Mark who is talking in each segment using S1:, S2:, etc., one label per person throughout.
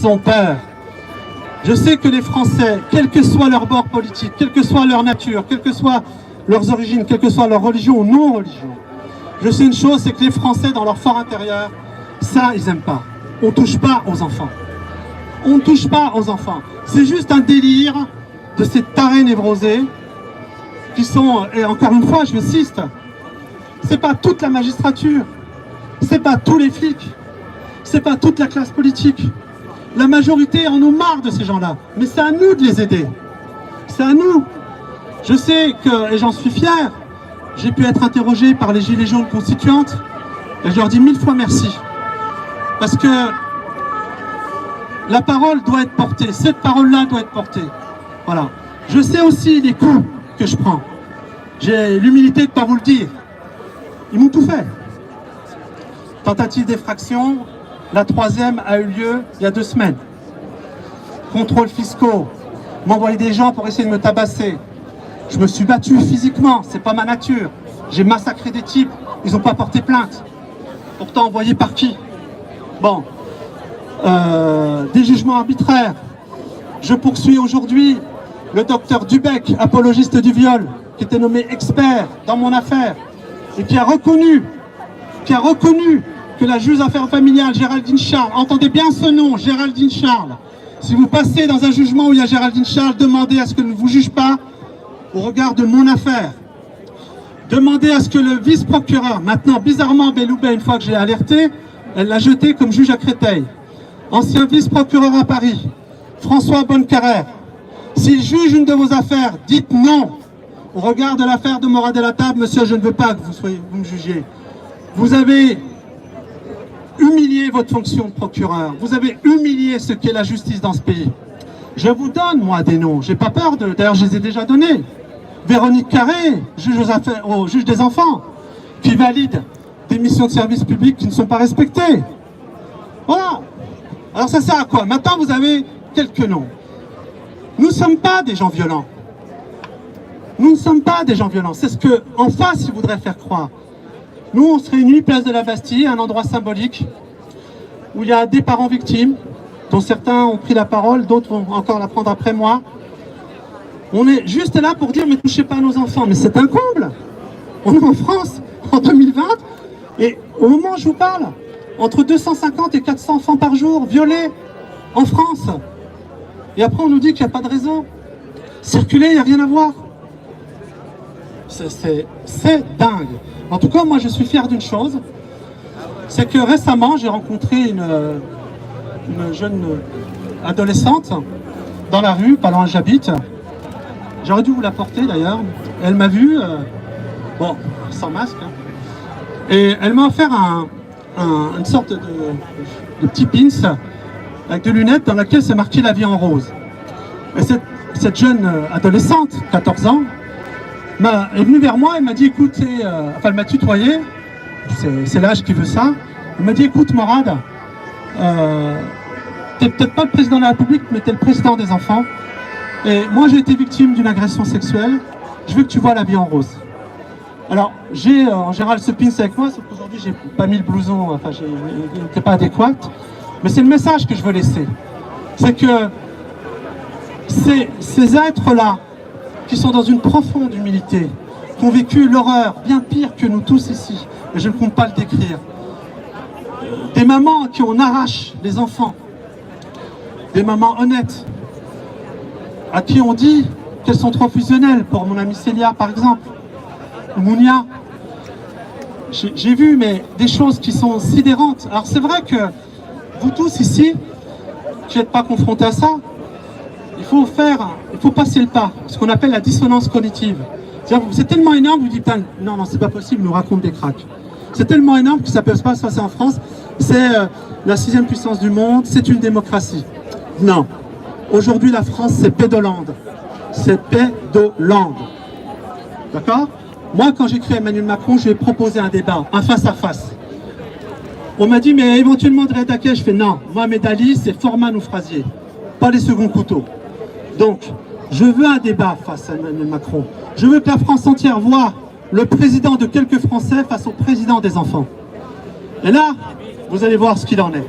S1: ils ont peur. Je sais que les Français, quel que soit leur bord politique, quelle que soit leur nature, quelles que soient leurs origines, quelle que soit leur religion ou non-religion, je sais une chose, c'est que les Français, dans leur fort intérieur, ça, ils n'aiment pas. On ne touche pas aux enfants. On ne touche pas aux enfants. C'est juste un délire de ces tarés névrosés qui sont, et encore une fois, j'insiste, c'est pas toute la magistrature, c'est pas tous les flics, c'est pas toute la classe politique. La majorité en ont marre de ces gens-là, mais c'est à nous de les aider. C'est à nous. Je sais que, et j'en suis fier, j'ai pu être interrogé par les Gilets jaunes constituantes, et je leur dis 1000 fois merci. Parce que la parole doit être portée, cette parole-là doit être portée. Voilà. Je sais aussi les coups que je prends. J'ai l'humilité de ne pas vous le dire. Ils m'ont tout fait. Tentative d'effraction, la 3e a eu lieu il y a 2 semaines. Contrôles fiscaux, m'envoyer des gens pour essayer de me tabasser. Je me suis battu physiquement, c'est pas ma nature. J'ai massacré des types, ils n'ont pas porté plainte. Pourtant envoyé par qui? Bon. Des jugements arbitraires. Je poursuis aujourd'hui le docteur Dubec, apologiste du viol, qui était nommé expert dans mon affaire et qui a reconnu que la juge affaires familiales, Géraldine Charles, entendez bien ce nom, Géraldine Charles. Si vous passez dans un jugement où il y a Géraldine Charles, demandez à ce qu'elle ne vous juge pas au regard de mon affaire. Demandez à ce que le vice-procureur, maintenant bizarrement Belloubet, une fois que j'ai alerté, elle l'a jeté comme juge à Créteil. Ancien vice-procureur à Paris, François Bonnecarrère, s'il juge une de vos affaires, dites non. Au regard de l'affaire de Morad El Hattab, monsieur, je ne veux pas que vous me jugiez. Vous avez humilié votre fonction de procureur. Vous avez humilié ce qu'est la justice dans ce pays. Je vous donne, moi, des noms. J'ai pas peur de... D'ailleurs, je les ai déjà donnés. Véronique Carré, au juge des enfants, qui valide des missions de service public qui ne sont pas respectées. Voilà. Alors ça sert à quoi? Maintenant, vous avez quelques noms. Nous ne sommes pas des gens violents. Nous ne sommes pas des gens violents. C'est ce qu'en face, ils voudraient faire croire. Nous, on se réunit place de la Bastille, un endroit symbolique, où il y a des parents victimes, dont certains ont pris la parole, d'autres vont encore la prendre après moi. On est juste là pour dire, mais touchez pas à nos enfants. Mais c'est un comble. On est en France, en 2020, et au moment où je vous parle, entre 250 et 400 enfants par jour violés en France. Et après, on nous dit qu'il n'y a pas de raison. Circuler, il n'y a rien à voir. C'est dingue. En tout cas, moi, je suis fier d'une chose. C'est que récemment, j'ai rencontré une jeune adolescente dans la rue, pas loin où j'habite. J'aurais dû vous la porter, d'ailleurs. Elle m'a vu, bon, sans masque. Et elle m'a offert une sorte de petit pins avec des lunettes dans laquelle c'est marqué la vie en rose. Et cette jeune adolescente, 14 ans, est venue vers moi et m'a dit, écoute, enfin elle m'a tutoyé, c'est l'âge qui veut ça. Elle m'a dit, écoute Morad, t'es peut-être pas le président de la République, mais t'es le président des enfants. Et moi j'ai été victime d'une agression sexuelle, je veux que tu vois la vie en rose. Alors j'ai en général ce pins avec moi, sauf qu'aujourd'hui j'ai pas mis le blouson, enfin il n'était pas adéquat. Mais c'est le message que je veux laisser. C'est que ces êtres-là, qui sont dans une profonde humilité, qui ont vécu l'horreur bien pire que nous tous ici, et je ne compte pas le décrire, des mamans à qui on arrache les enfants, des mamans honnêtes, à qui on dit qu'elles sont trop fusionnelles, pour mon amie Célia par exemple, ou Mounia. J'ai vu mais des choses qui sont sidérantes. Alors c'est vrai que vous tous ici, qui n'êtes pas confrontés à ça, il faut passer le pas, ce qu'on appelle la dissonance cognitive. C'est tellement énorme, vous dites, non, c'est pas possible, nous raconte des cracks. C'est tellement énorme que ça peut pas se passer en France, c'est la 6e puissance du monde, c'est une démocratie. Non, aujourd'hui la France c'est Pédoland. C'est Pédoland. D'accord? Moi quand j'écris à Emmanuel Macron, je lui ai proposé un débat, un face-à-face. On m'a dit, mais éventuellement de réattaquer. Je fais non, moi mes dalis, c'est Forman ou Frazier, pas les seconds couteaux. Donc, je veux un débat face à Emmanuel Macron. Je veux que la France entière voit le président de quelques Français face au président des enfants. Et là, vous allez voir ce qu'il en est.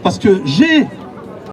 S1: Parce que j'ai